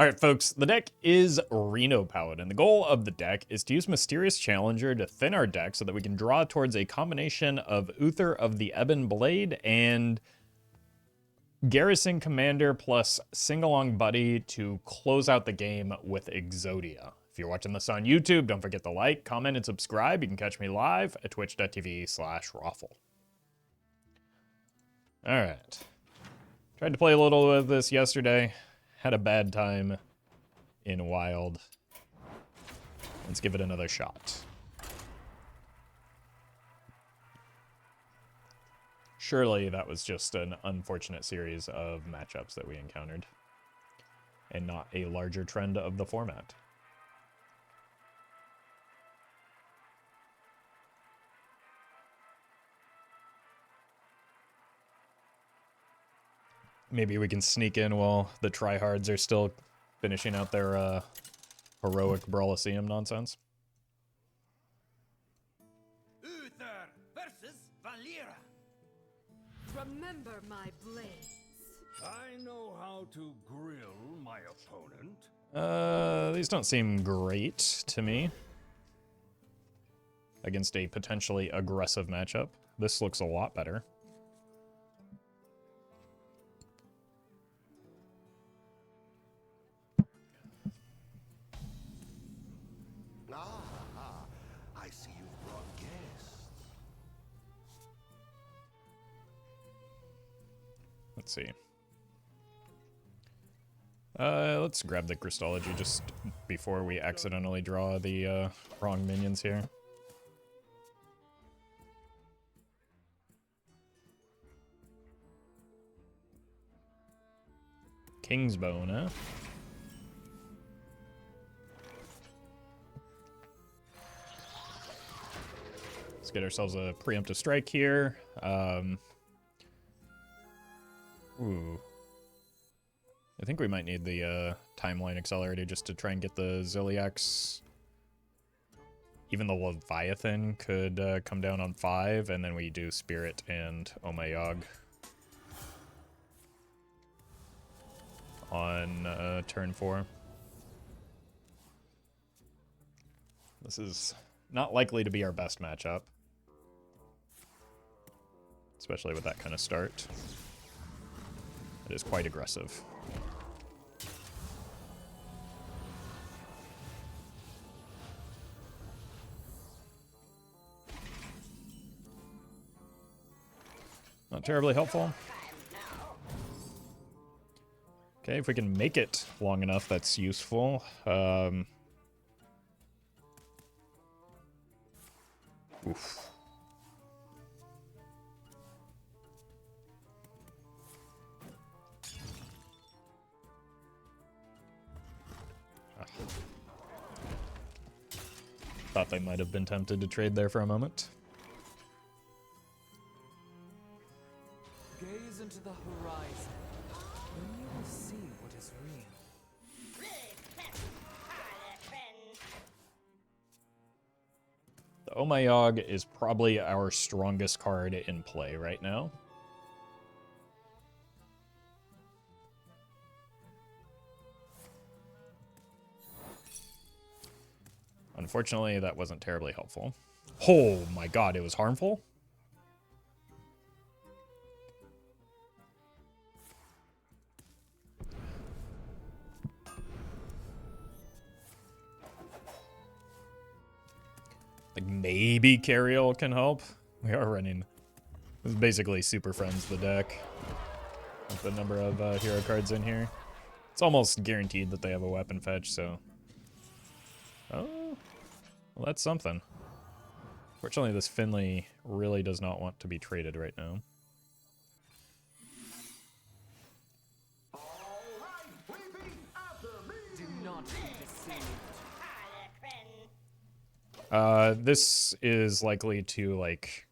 Alright folks, the deck is Reno Paladin. The goal of the deck is to use Mysterious Challenger to thin our deck so that we can draw towards a combination of Uther of the Ebon Blade and Garrison Commander plus Sing-Along Buddy to close out the game with Exodia. If you're watching this on YouTube, don't forget to like, comment, and subscribe. You can catch me live at twitch.tv/Roffle. Alright. Tried to play a little of this yesterday. Had a bad time in Wild. Let's give it another shot. Surely that was just an unfortunate series of matchups that we encountered, and not a larger trend of the format. Maybe we can sneak in while the tryhards are still finishing out their heroic Brawliseum nonsense. Uther versus Valera. Remember my blades. I know how to grill my opponent. These don't seem great to me against a potentially aggressive matchup. This looks a lot better. I see you've brought guests. Let's see. Let's grab the Crystology just before we accidentally draw the wrong minions here. King's Bone, huh? Let's get ourselves a preemptive strike here. Ooh. I think we might need the timeline accelerator just to try and get the Ziliax. Even the Leviathan could come down on 5, and then we do Spirit and Omayog on turn 4. This is not likely to be our best matchup, especially with that kind of start. It is quite aggressive. Not terribly helpful. Okay, if we can make it long enough, that's useful. Oof. Thought they might have been tempted to trade there for a moment. Gaze into the horizon, and you will see what is real. The Omayog is probably our strongest card in play right now. Unfortunately, that wasn't terribly helpful. Oh my god, it was harmful? Like, maybe Carriel can help. We are running. This is basically Super Friends, the deck. With the number of hero cards in here. It's almost guaranteed that they have a weapon fetch, so... Oh, well, that's something. Fortunately, this Finley really does not want to be traded right now. Do not be deceived. This is likely to, like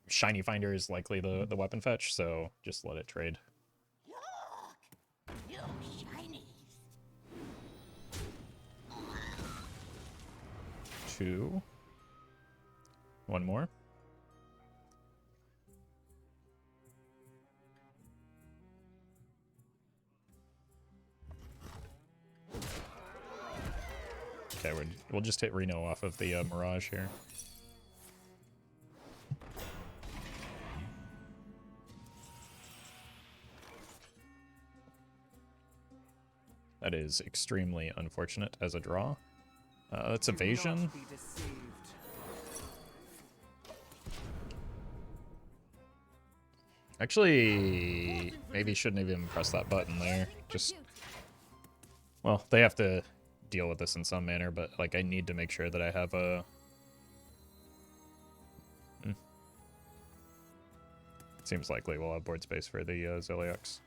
Shiny Finder is likely the weapon fetch, so just let it trade. Look, you shinies. 2. One more. Okay, we'll just hit Reno off of the Mirage here. That is extremely unfortunate as a draw. That's evasion. Actually, maybe shouldn't have even pressed that button there. Just, well, they have to deal with this in some manner, but like I need to make sure that I have a... Seems likely we'll have board space for the Zilliax.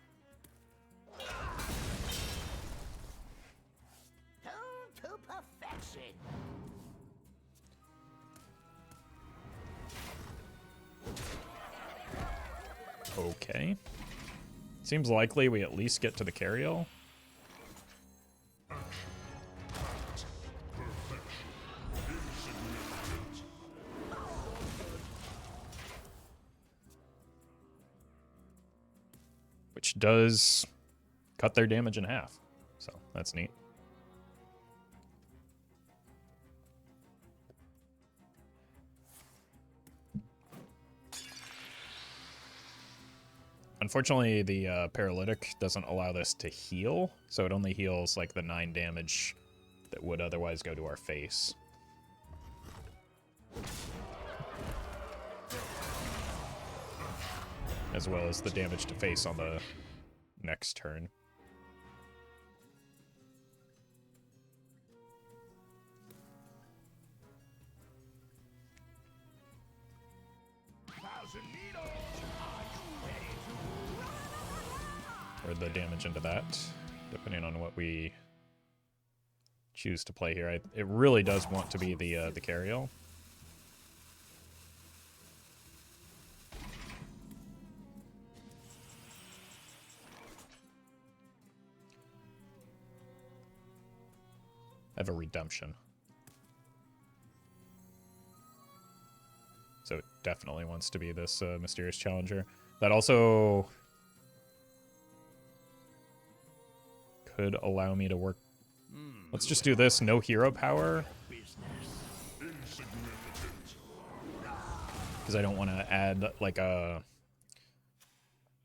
To perfection. Okay. Seems likely we at least get to the carryall. Which does cut their damage in half. So that's neat. Unfortunately, the paralytic doesn't allow this to heal, so it only heals like the 9 damage that would otherwise go to our face. As well as the damage to face on the next turn. Or the damage into that, depending on what we choose to play here. It really does want to be the carryall. I have a redemption. So it definitely wants to be this mysterious challenger. That also could allow me to work. Let's just do this. No hero power. Because I don't want to add like a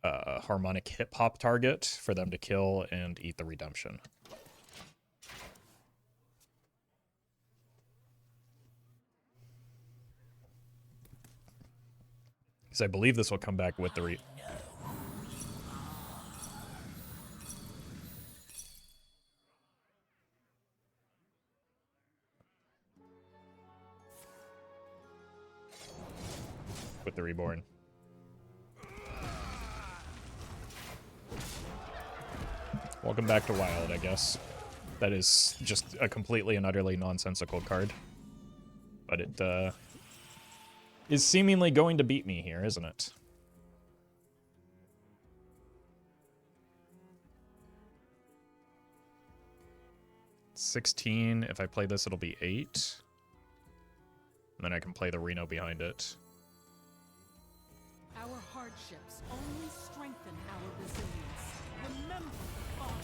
harmonic hip hop target for them to kill and eat the redemption. Because I believe this will come back with the reborn. Welcome back to Wild, I guess. That is just a completely and utterly nonsensical card. But it is seemingly going to beat me here, isn't it? $16. If I play this, it'll be 8. And then I can play the Reno behind it. Our hardships only strengthen our resilience. Remember the honor.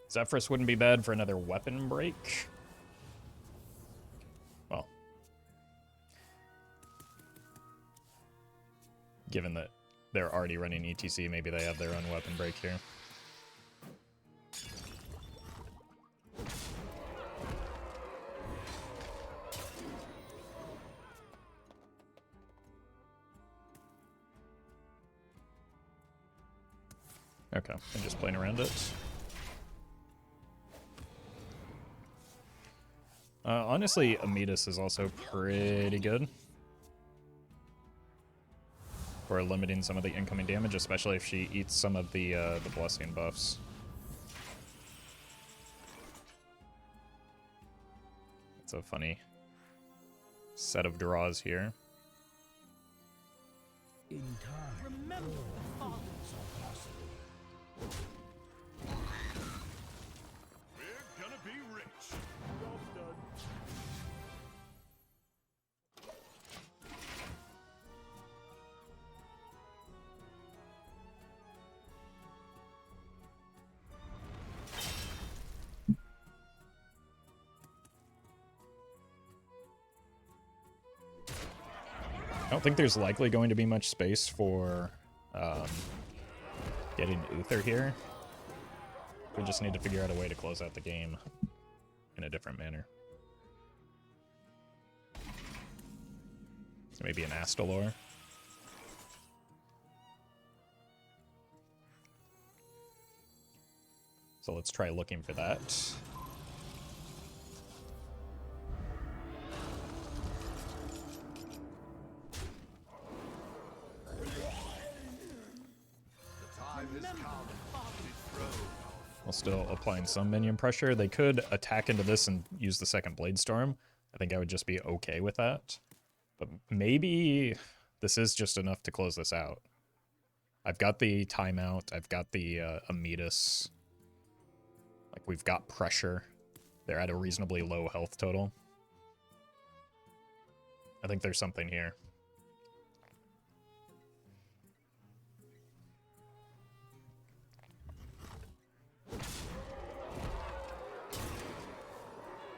Zephyrus wouldn't be bad for another weapon break. Well, given that they're already running ETC, maybe they have their own weapon break here. Okay, I'm just playing around it. Honestly, Amidus is also pretty good for limiting some of the incoming damage, especially if she eats some of the blessing buffs. It's a funny set of draws here. In time, Remember the father. are possible. We're gonna be rich. Job done. I don't think there's likely going to be much space for getting Uther here. We just need to figure out a way to close out the game in a different manner. So maybe an Astalor. So let's try looking for that. While still applying some minion pressure. They could attack into this and use the second Blade Storm. I think I would just be okay with that. But maybe this is just enough to close this out. I've got the timeout. I've got the Ametus. Like, we've got pressure. They're at a reasonably low health total. I think there's something here.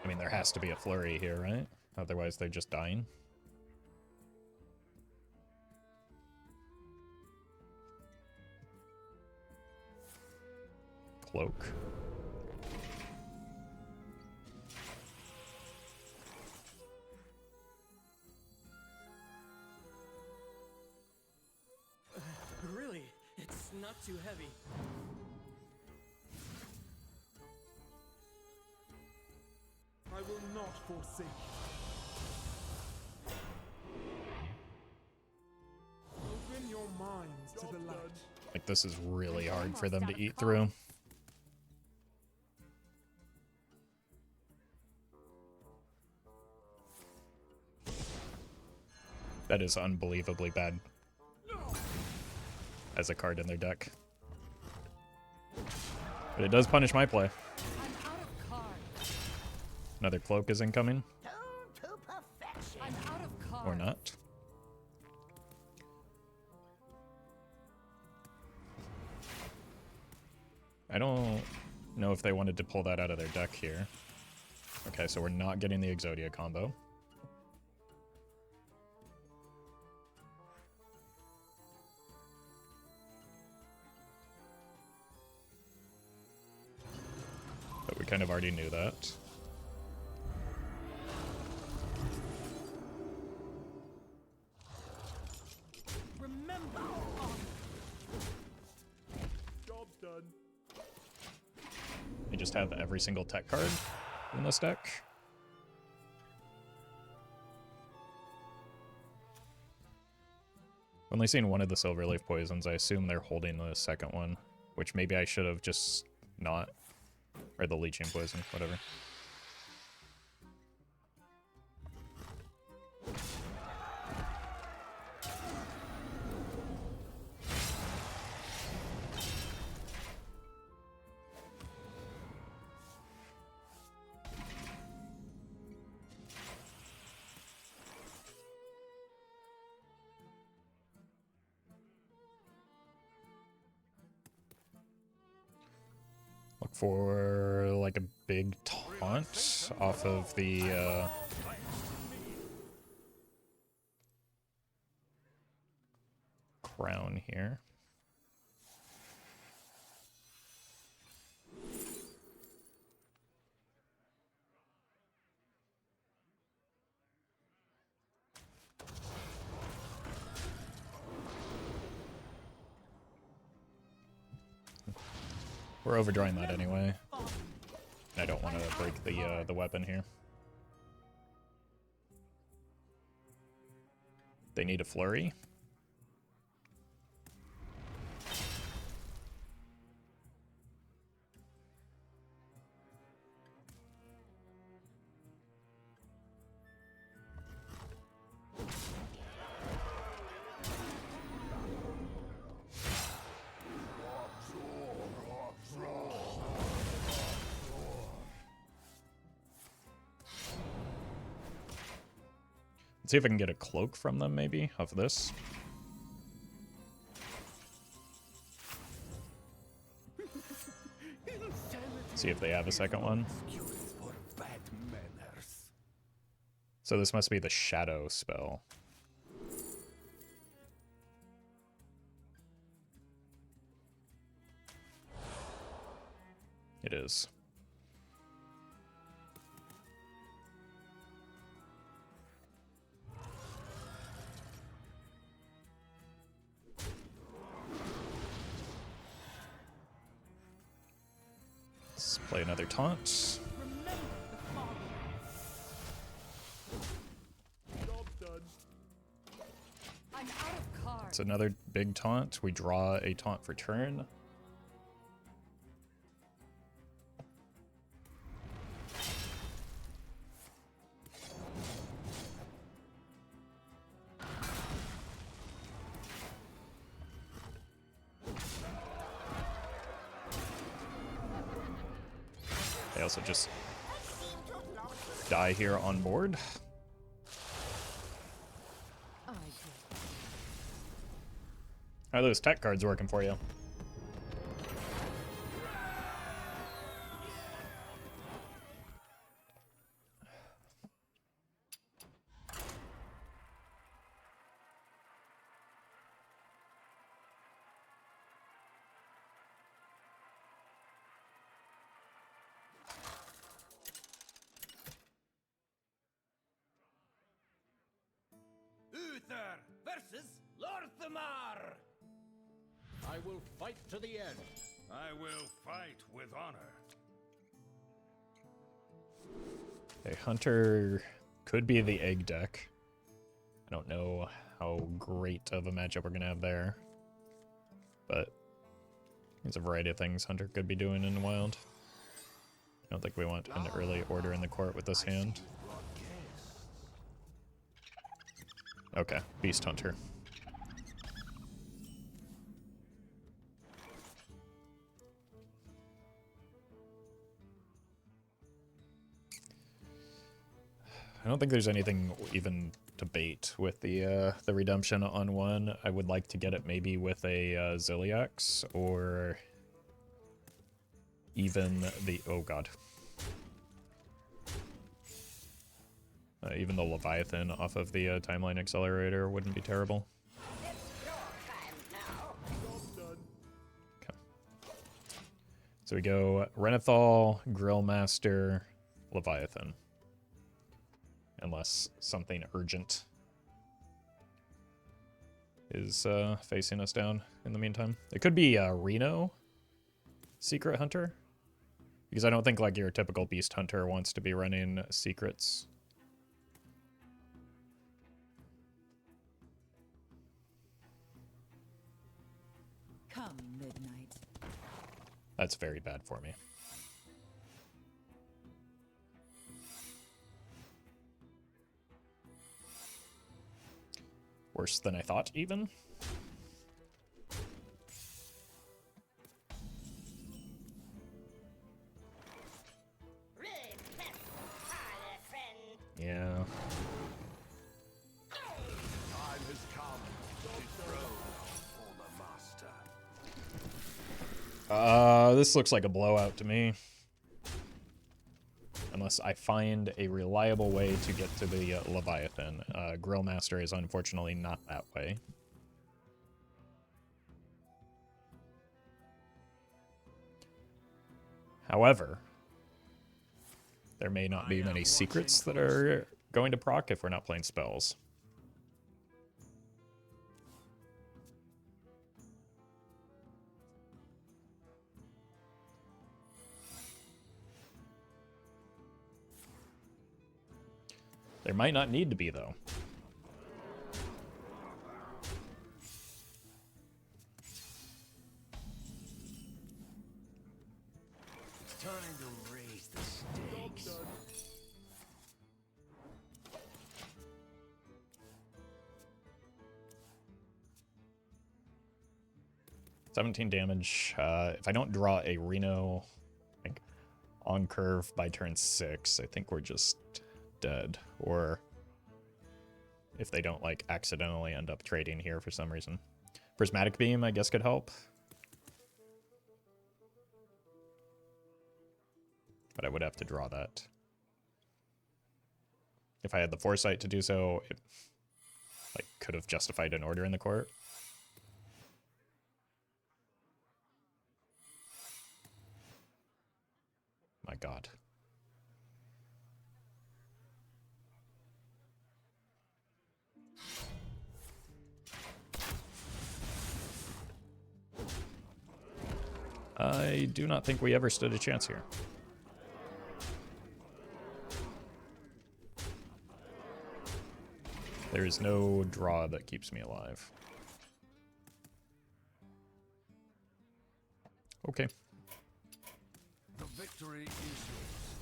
I mean, there has to be a flurry here, right? Otherwise, they're just dying. Cloak. Really? It's not too heavy. I will not forsake you. Open your minds to the light. Like, this is really hard for them to eat through. That is unbelievably bad as a card in their deck. But it does punish my play. I'm out of cards. Another cloak is incoming. Tuned to perfection. I'm out of cards. Or not. I don't know if they wanted to pull that out of their deck here. Okay, so we're not getting the Exodia combo. But we kind of already knew that. Remember the father. Job done. They just have every single tech card in this deck. Only seen one of the Silverleaf Poisons. I assume they're holding the second one, which maybe I should have just not. Or the Leeching Poison, whatever. Look for like a big taunt off of the crown here. We're overdrawing that anyway. I don't want to break the weapon here. They need a flurry. Let's see if I can get a cloak from them, maybe, off of this. See if they have a second one. So this must be the shadow spell. It is. Let's play another taunt. Remember the father. Job done. I'm out of cards. It's another big taunt. We draw a taunt for turn. They also just die here on board. I do. How are those tech cards working for you? Uther versus Lorthamar! I will fight to the end. I will fight with honor. A hunter could be the egg deck. I don't know how great of a matchup we're going to have there. But there's a variety of things Hunter could be doing in the wild. I don't think we want an early order in the court with this hand. Okay, Beast Hunter. I don't think there's anything even to bait with the redemption on one. I would like to get it maybe with a Ziliax or even the oh god, even the Leviathan off of the timeline accelerator wouldn't be terrible. Okay. So we go Renethal, Grillmaster, Leviathan. Unless something urgent is facing us down in the meantime. It could be Reno Secret Hunter. Because I don't think like your typical Beast Hunter wants to be running secrets. Come midnight. That's very bad for me. Worse than I thought, even. Yeah. Time has come to dethrone our former master. This looks like a blowout to me. Unless I find a reliable way to get to the Leviathan. Grillmaster is unfortunately not that way. However, there may not be many secrets that are going to proc if we're not playing spells. There might not need to be, though. It's time to raise the stakes. 17 damage. If I don't draw a Reno like, on curve by turn 6, I think we're just dead. Or if they don't like accidentally end up trading here for some reason. Prismatic Beam, I guess, could help. But I would have to draw that. If I had the foresight to do so, it like could have justified an order in the court. My god. I do not think we ever stood a chance here. There is no draw that keeps me alive. Okay. The victory is yours.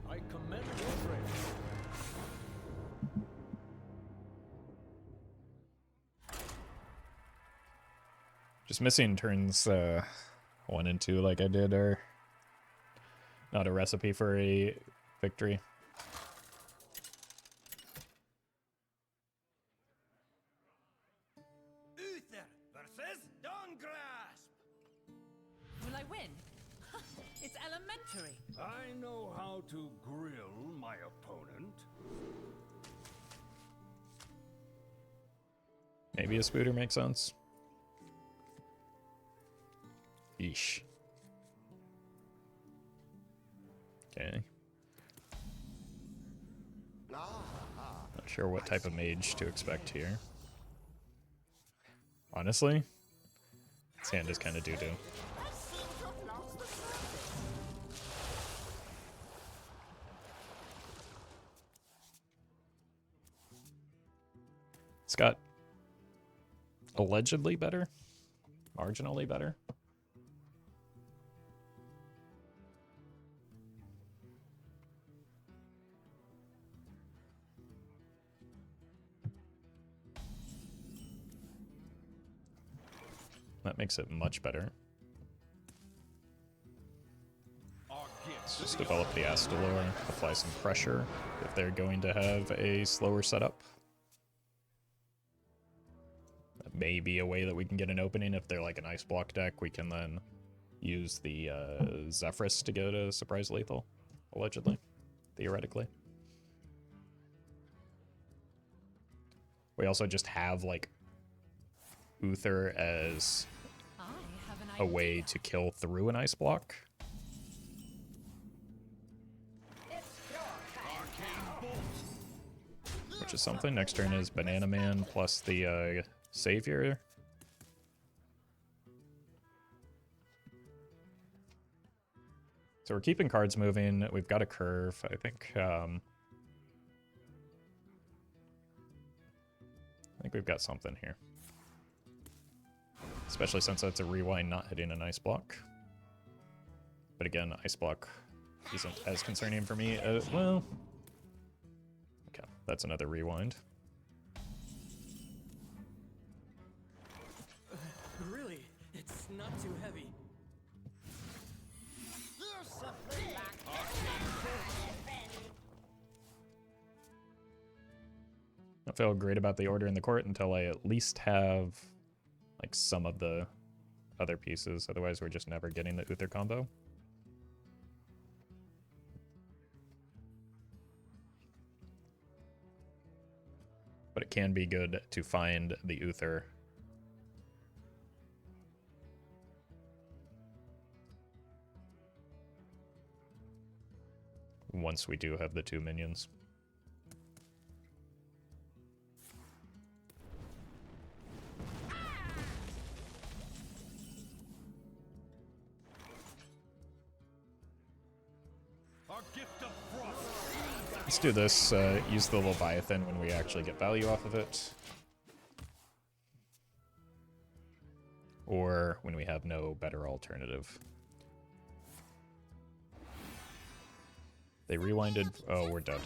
I commend your bravery. Just missing turns 1 and 2 like I did are not a recipe for a victory. Uther versus Dawngrasp. Will I win? It's elementary. I know how to grill my opponent. Maybe a Spooter makes sense. Yeesh. Okay. Not sure what type of mage to expect here. Honestly, this hand is kind of doo-doo. It's got allegedly better, marginally better. That makes it much better. Let's just develop the Astalor, apply some pressure if they're going to have a slower setup. That may be a way that we can get an opening. If they're like an ice block deck, we can then use the Zephrys to get a surprise lethal, allegedly, theoretically. We also just have like Uther as I have an a idea. way to kill through an ice block. Which is something. Next turn is Banana Man plus the Savior. So we're keeping cards moving. We've got a curve. I think we've got something here. Especially since that's a rewind not hitting an ice block. But again, ice block isn't as concerning for me. Well, okay, that's another rewind. Really, it's not too heavy. I feel great about the order in the court until I at least have like some of the other pieces. Otherwise, we're just never getting the Uther combo. But it can be good to find the Uther once we do have the 2 minions. Let's do this, use the Leviathan when we actually get value off of it. Or when we have no better alternative. They rewinded. Oh, we're dead.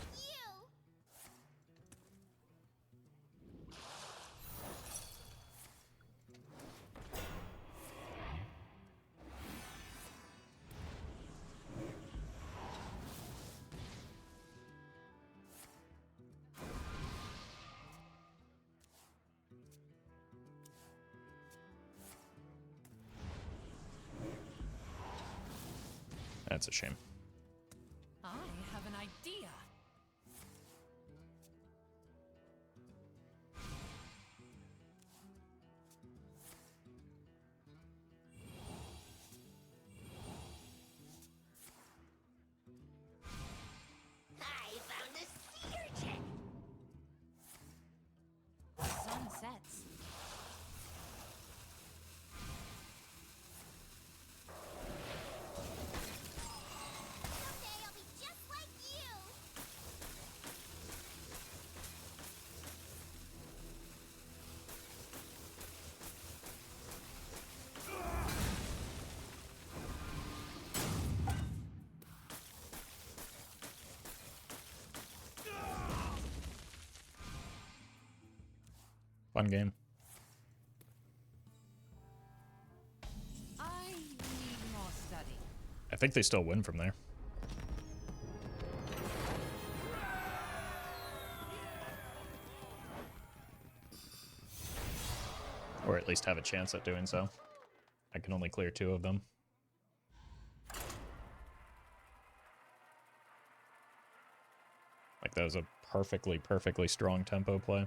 That's a shame. I have an idea. I found a sea urchin. Sun sets. Someday I'll be just like you. Fun game. I need more study. I think they still win from there. Or at least have a chance at doing so. I can only clear 2 of them. Like, that was a perfectly strong tempo play.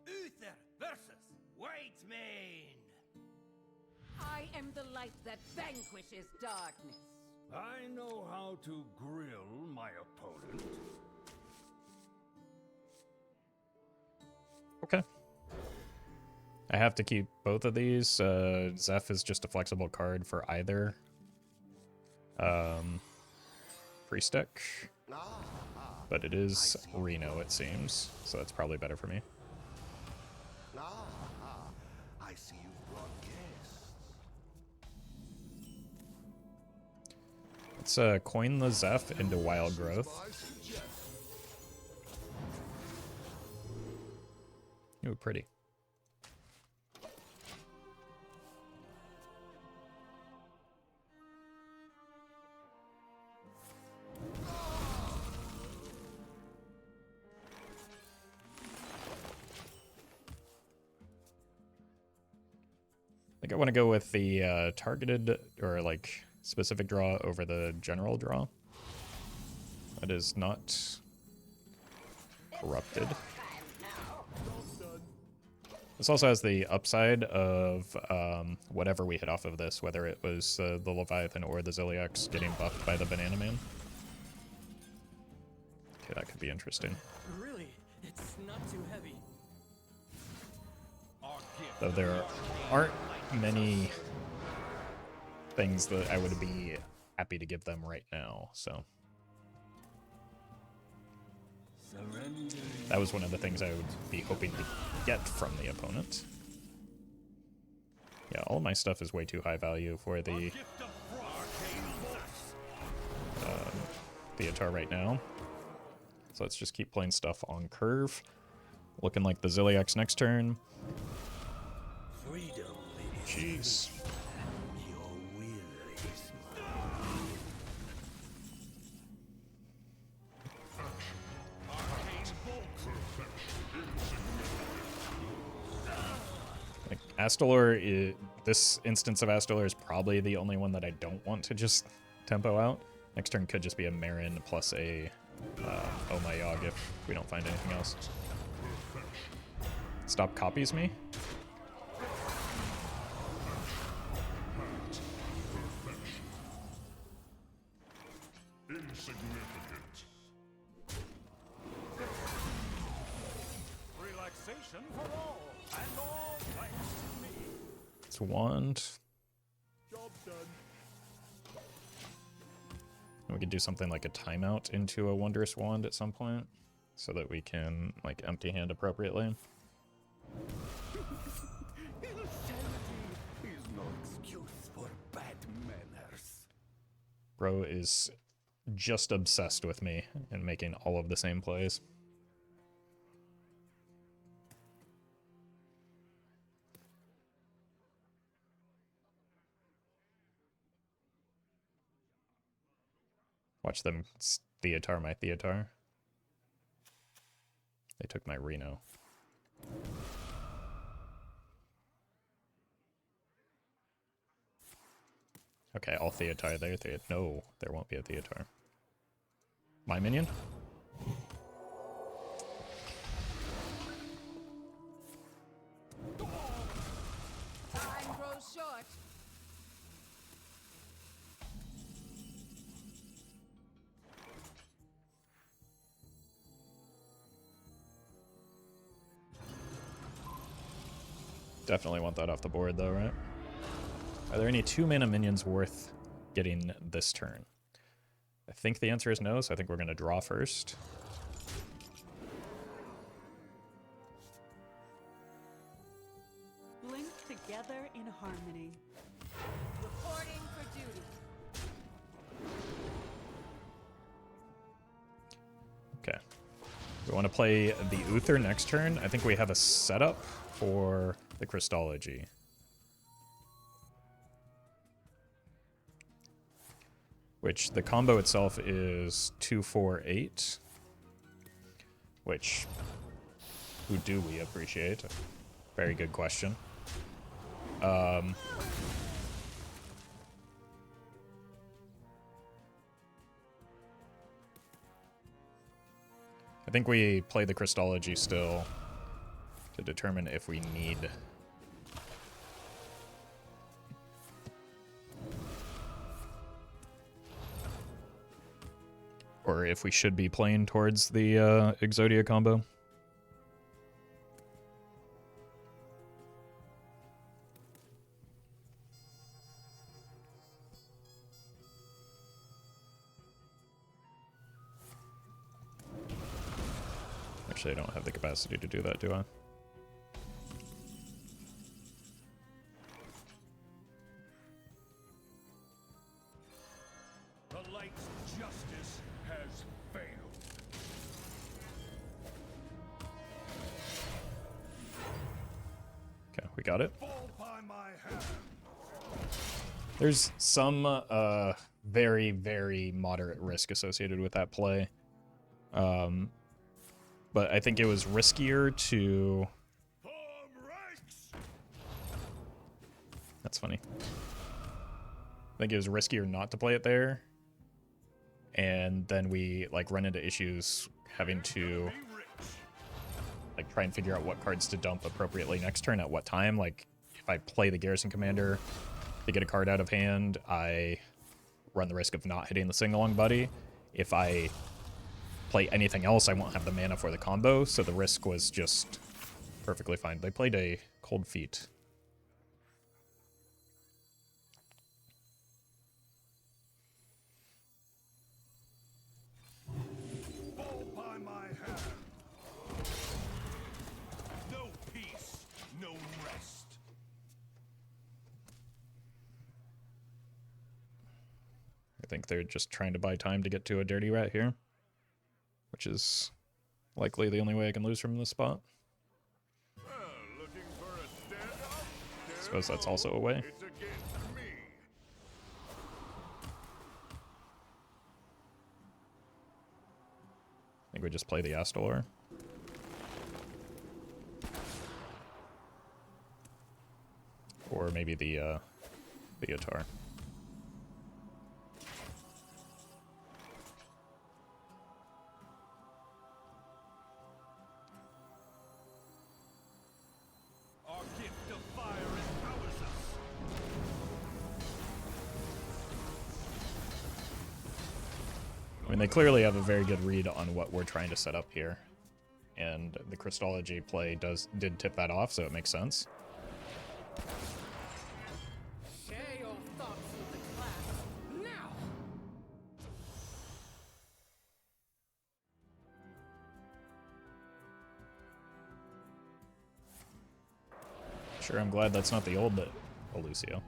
Uther versus Whitemane. I am the light that vanquishes darkness. I know how to grill my opponent. Okay. I have to keep both of these. Zeph is just a flexible card for either. Priest deck. But it is Reno, it seems. So that's probably better for me. I see you've brought guests. Let's coin the Zeph into Wild Growth. Ooh, pretty. I think I want to go with the targeted or like specific draw over the general draw. That is not corrupted. This also has the upside of whatever we hit off of this, whether it was the Leviathan or the Ziliax getting buffed by the Banana Man. Okay, that could be interesting. Really, it's not too heavy. Though there aren't many things that I would be happy to give them right now, so. That was one of the things I would be hoping to get from the opponent. Yeah, all of my stuff is way too high value for the Theatar right now. So let's just keep playing stuff on curve. Looking like the Ziliax next turn. Jeez. Like, Astalor, this instance of Astalor is probably the only one that I don't want to just tempo out. Next turn could just be a Marin plus a Oh My Yogg if we don't find anything else. Stop copies me? Relaxation for all, and all thanks to me. It's wand. Job done. We could do something like a timeout into a wondrous wand at some point, so that we can like empty hand appropriately. Is no excuse for bad manners. Bro is just obsessed with me and making all of the same plays. Watch them theater my theater. They took my Reno. Okay, I'll theater there. No, there won't be a theater. My minion? Time grows short. Definitely want that off the board though, right? Are there any 2-mana minions worth getting this turn? I think the answer is no, so I think we're going to draw first. Blink together in harmony. Reporting for duty. Okay. We want to play the Uther next turn. I think we have a setup for the Crystology. Which the combo itself is 2-4-8. Which, who do we appreciate? Very good question. I think we play the Crystology still to determine if we need... or if we should be playing towards the Exodia combo. Actually, I don't have the capacity to do that, do I? The light's justice has failed. Okay, we got it. Fall by my hand. There's some very, very moderate risk associated with that play. But I think it was riskier to... That's funny. I think it was riskier not to play it there. And then we like run into issues having to like try and figure out what cards to dump appropriately next turn at what time. Like if I play the Garrison Commander to get a card out of hand, I run the risk of not hitting the Sing-Along Buddy. If I play anything else, I won't have the mana for the combo, so the risk was just perfectly fine. They played a Cold Feet. Fall by my hand. No peace, no rest. I think they're just trying to buy time to get to a Dirty Rat here, which is likely the only way I can lose from this spot. Looking for a stand-up? I suppose that's also a way. It's against me. I think we just play the Astalar. Or maybe the Atar. Our gift of fire empowers us. I mean, they clearly have a very good read on what we're trying to set up here. And the Crystology play did tip that off, so it makes sense. Share your thoughts with the class now. Sure, I'm glad that's not the old Lucio.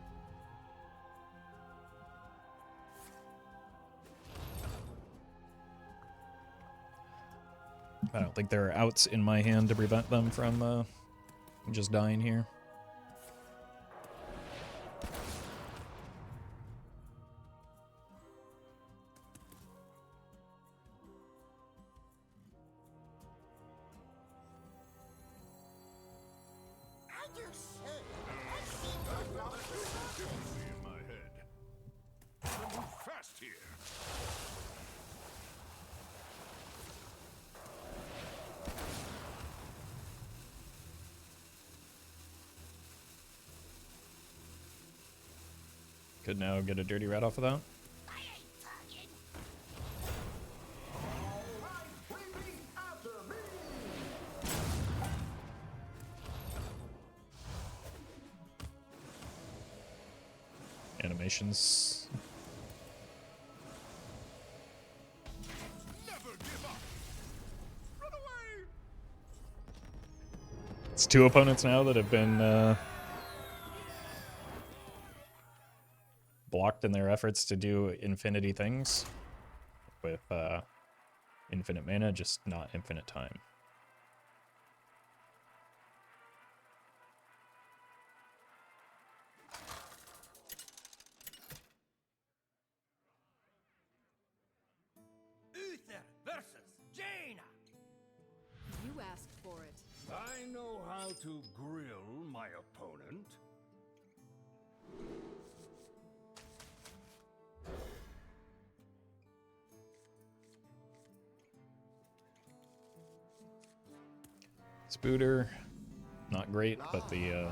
I don't think there are outs in my hand to prevent them from just dying here. I do say, I've seen your knowledge. In my head. Move fast here. Could now get a dirty rat off of that. I ain't talking. Animations. Never give up. Run away. It's two opponents now that have been blocked in their efforts to do infinity things with infinite mana, just not infinite time. Uther versus Jaina. You asked for it. I know how to grill my opponent. Spooter, not great, but the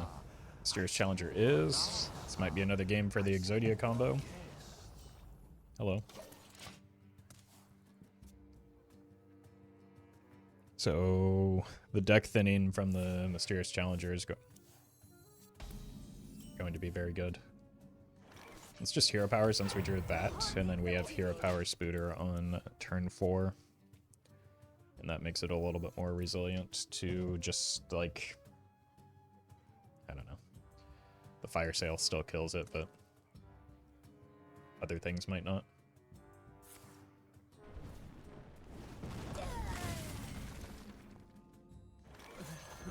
Mysterious Challenger is. This might be another game for the Exodia combo. Hello. So the deck thinning from the Mysterious Challenger is going to be very good. It's just Hero Power since we drew that, and then we have Hero Power Spooter on turn 4. And that makes it a little bit more resilient to just, like, I don't know. The Fire Sale still kills it, but other things might not.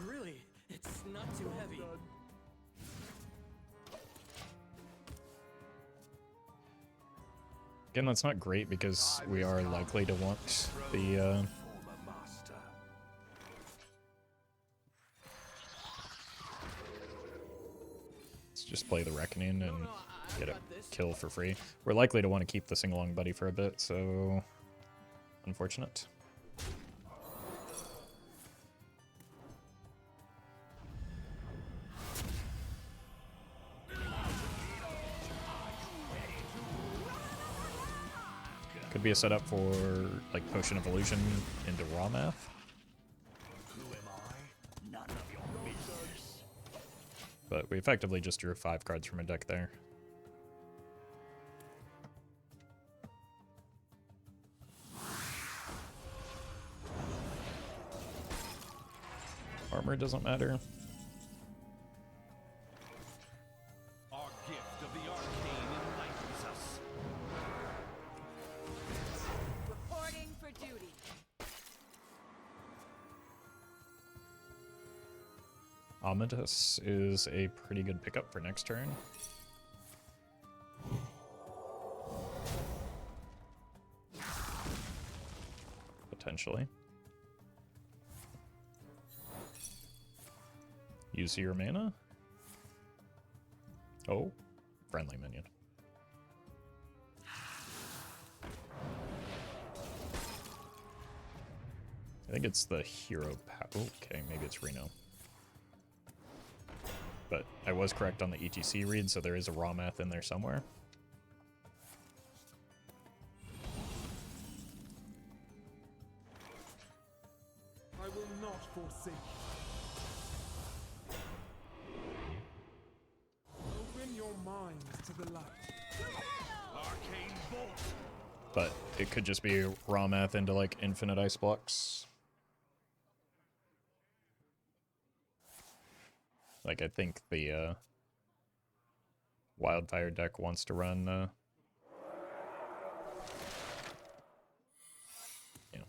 Really? It's not too heavy. Again, that's not great because we are likely to want the Former master. let's just play the Reckoning and get a kill for free. We're likely to want to keep the sing-along buddy for a bit, so unfortunate. Could be a setup for, like, Potion of Illusion into Raw Math. Who am I? None of your business. But we effectively just drew 5 cards from a deck there. Armor doesn't matter. Our gift of the arcane enlightens us. Reporting for duty. Amatus is a pretty good pickup for next turn. Potentially. Use your mana. Oh, friendly minion. I think it's the hero. Okay, maybe it's Reno. But I was correct on the ETC read, so there is a raw math in there somewhere. I will not forsake you. Open your minds to the light. Arcane bolt. But it could just be raw math into like infinite ice blocks. Like, I think the Wildfire deck wants to run, you know,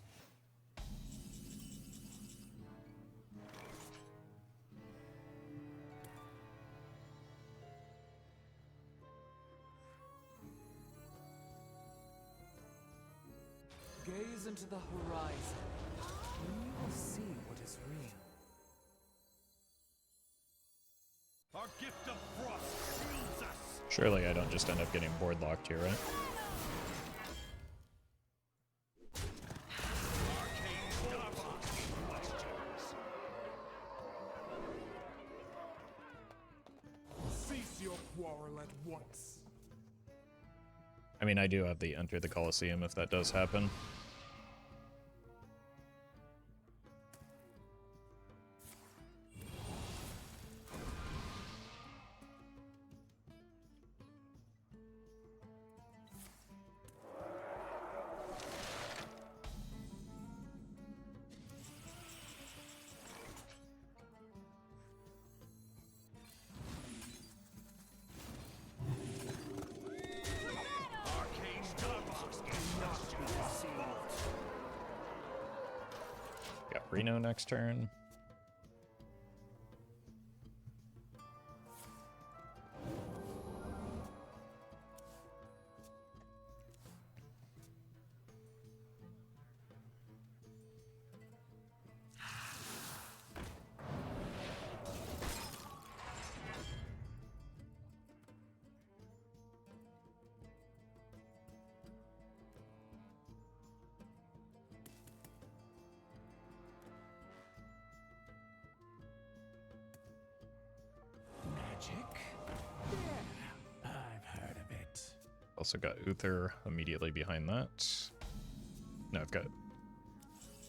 Gaze into the horizon, and you will see what is real. Our gift of frost shields us. Surely I don't just end up getting board locked here, right? Cease your quarrel at once. I mean, I do have the enter the Colosseum if that does happen. Got Reno next turn. Magic? Yeah, I've heard of it. Also got Uther immediately behind that. No, I've got...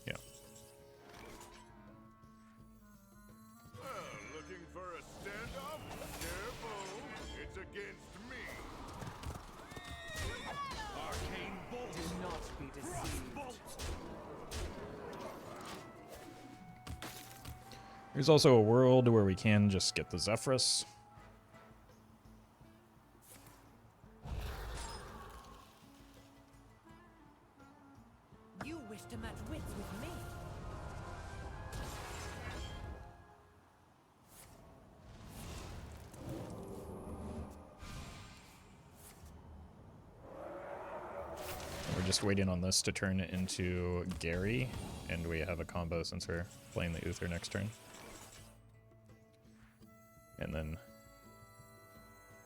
Yeah. Looking for a standoff? Careful, it's against me. Arcane bolt. Do not be deceived. Bolt. There's also a world where we can just get the Zephyrus. You wish to match wits with me? We're just waiting on this to turn it into Gary, and we have a combo since we're playing the Uther next turn. And then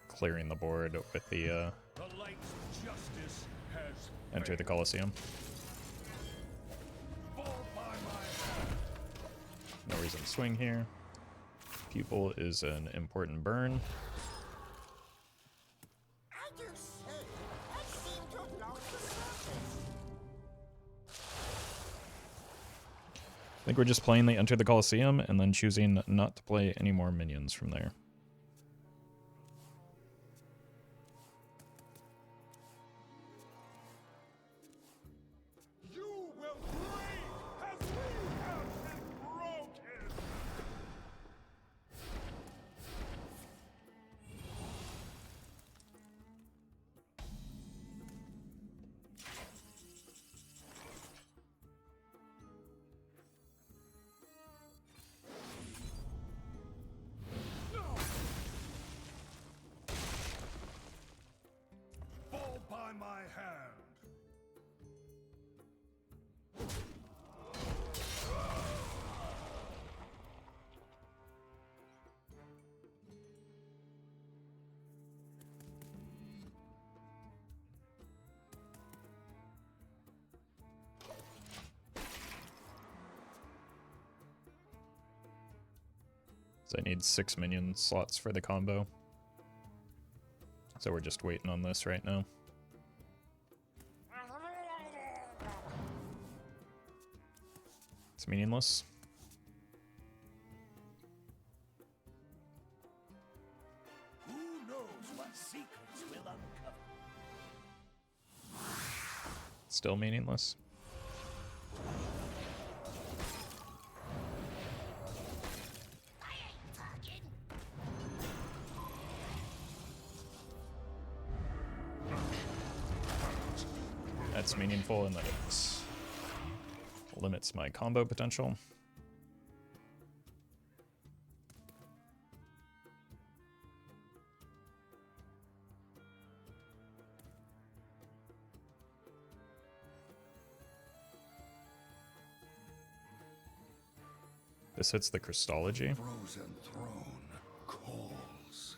clearing the board with the The light's justice has enter the Colosseum. fall by my hand. No reason to swing here. Pupil is an important burn. I do say, I seem to have lost the surface. I think we're just playing the enter the Colosseum and then choosing not to play any more minions from there. You will bleed as we have been broken. Fall by my hand. So I need 6 minion slots for the combo. So we're just waiting on this right now. It's meaningless. Who knows what secrets will uncover? Still meaningless. I ain't talking. That's meaningful in that it limits my combo potential. This hits the Christology. Frozen throne calls.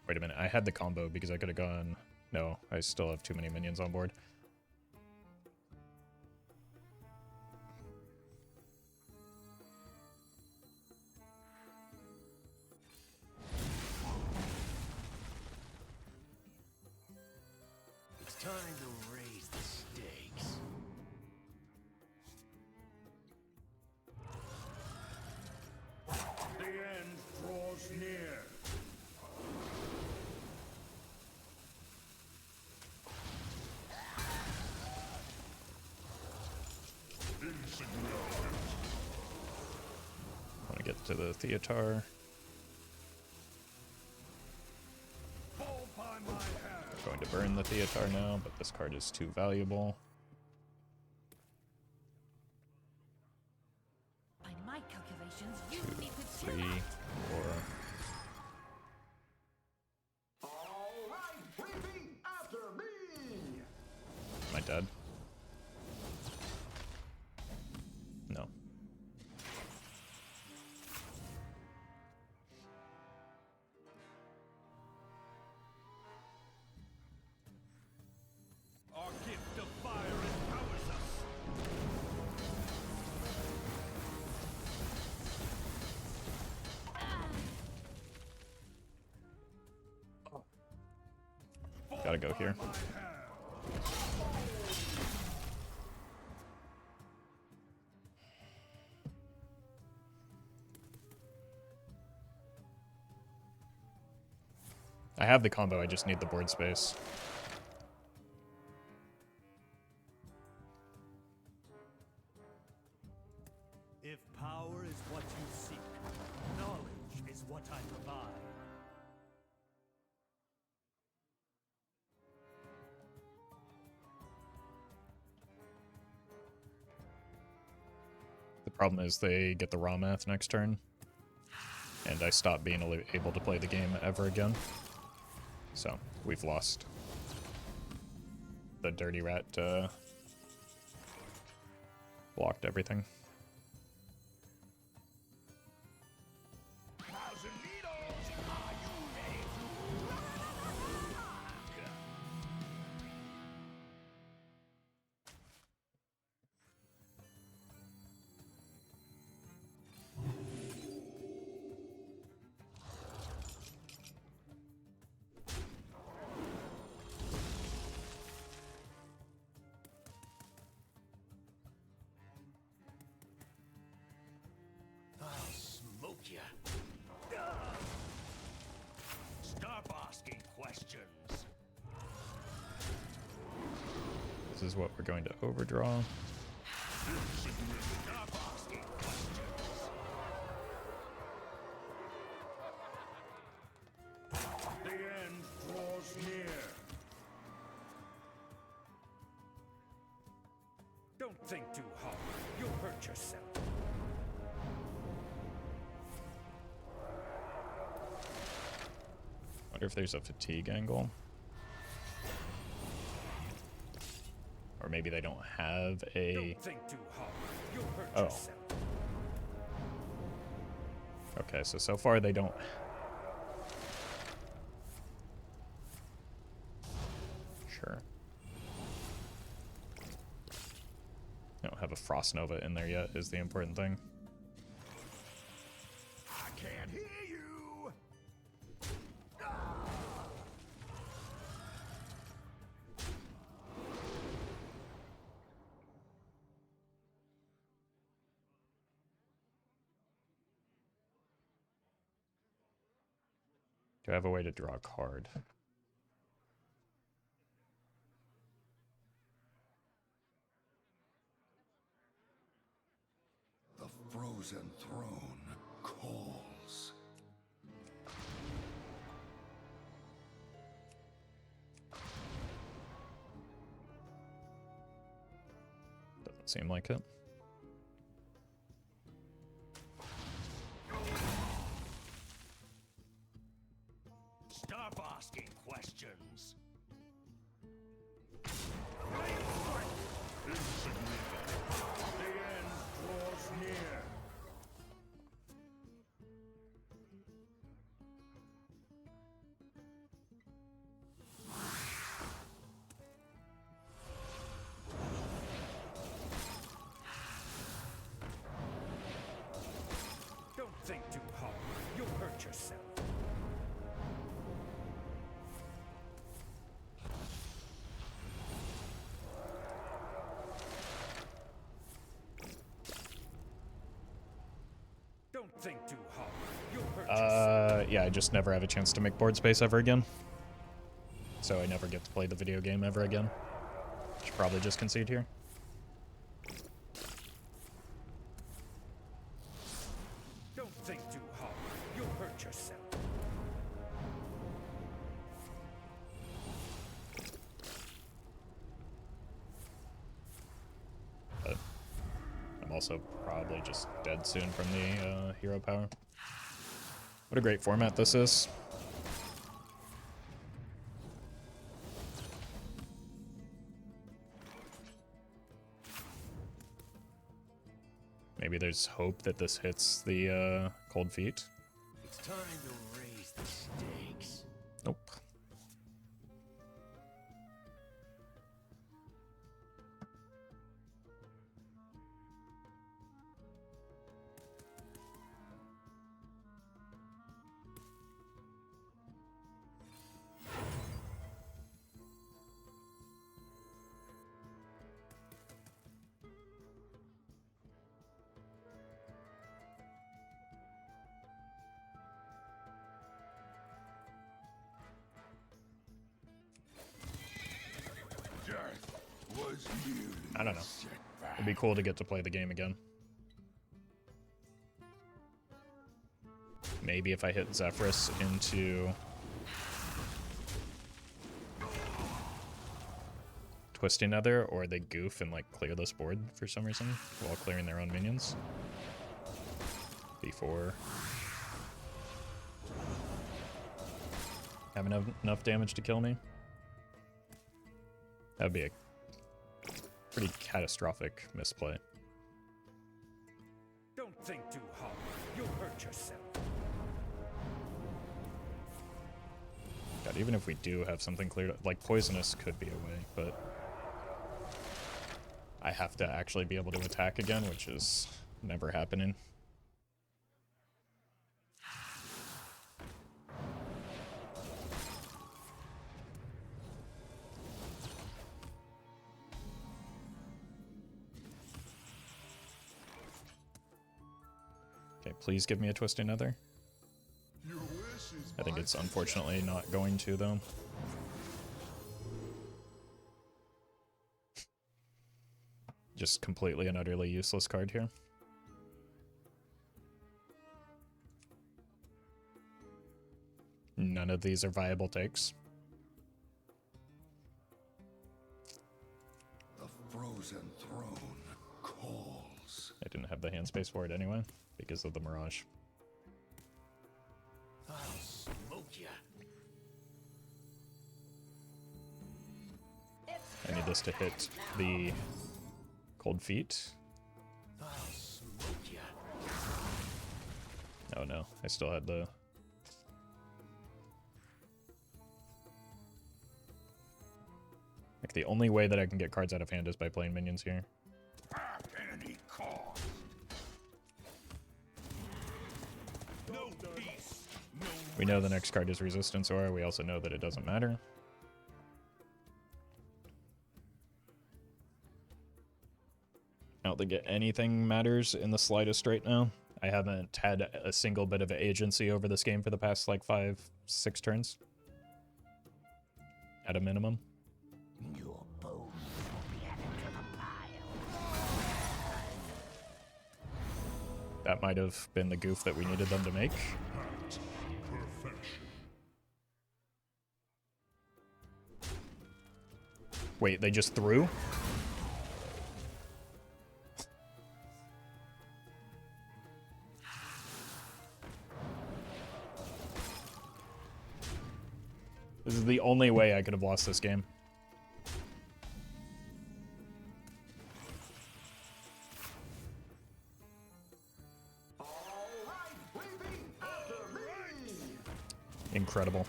Wait a minute, I had the combo because I could have gone... No, I still have too many minions on board. It's time to raise the stakes. The end draws near. I want to get to the Theatar. Fall by my hand. Going to burn the Theatar now, but this card is too valuable. By my calculations, you need to 3, 4. All right, repeat after me. Am I dead? No. Our gift of fire empowers us. Gotta go here. My hand. I have the combo, I just need the board space. If power is what you seek, knowledge is what I provide. The problem is they get the raw math next turn, and I stop being able to play the game ever again. So, we've lost. The dirty rat blocked everything. Thousand needles. Are you ready to rock? I'll smoke ya. Stop asking questions. This is what we're going to overdraw. Stop asking questions. The end draws near. Don't think too hard. You'll hurt yourself. Wonder if there's a fatigue angle. Or maybe they don't have a... Don't think too hard. You'll hurt Oh. yourself. Okay, so far they don't... Sure. They don't have a Frost Nova in there yet, is the important thing. I can't hear you. Do I have a way to draw a card? The frozen throne calls. Doesn't seem like it. Stop asking questions. The think too hard. You'll hurt yourself. Don't think too hard. You'll hurt yourself. Yeah, I just never have a chance to make board space ever again. So I never get to play the video game ever again. Should probably just concede here. Don't think too hard. You'll hurt yourself. But I'm also probably just dead soon from the hero power. What a great format this is. Maybe there's hope that this hits the cold feet. It's time to raise the stakes. Nope. Death was merely I don't know. a setback. It'd be cool to get to play the game again. Maybe if I hit Zephyrus into Twisting Nether, or they goof and like clear this board for some reason while clearing their own minions before having enough damage to kill me. That would be a pretty catastrophic misplay. Don't think too hard. You'll hurt yourself. God, even if we do have something cleared, like Poisonous could be a way, but I have to actually be able to attack again, which is never happening. Okay, please give me a Twisting Nether. Your wish is I think my it's unfortunately not going to, though. Just completely and utterly useless card here. None of these are viable takes. The frozen throne calls. I didn't have the hand space for it anyway, because of the Mirage. I'll smoke ya. I need this to hit the Cold Feet. I'll smoke ya. Oh no, I still had the... Like, the only way that I can get cards out of hand is by playing minions here. At any cost. No peace. No We know the next card is Resistance Aura, we also know that it doesn't matter. I don't think anything matters in the slightest right now. I haven't had a single bit of agency over this game for the past, like, 5-6 turns. At a minimum. Your bones will be added to the pile. That might have been the goof that we needed them to make. perfection. Wait, they just threw? This is the only way I could have lost this game. Incredible.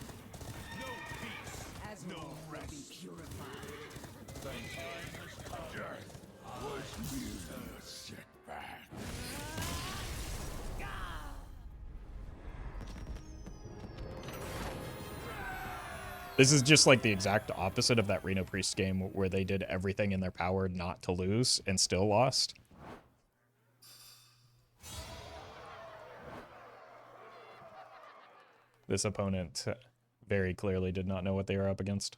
As no will be purified. Death was merely a setback. This is just like the exact opposite of that Reno Priest game where they did everything in their power not to lose and still lost. This opponent very clearly did not know what they were up against.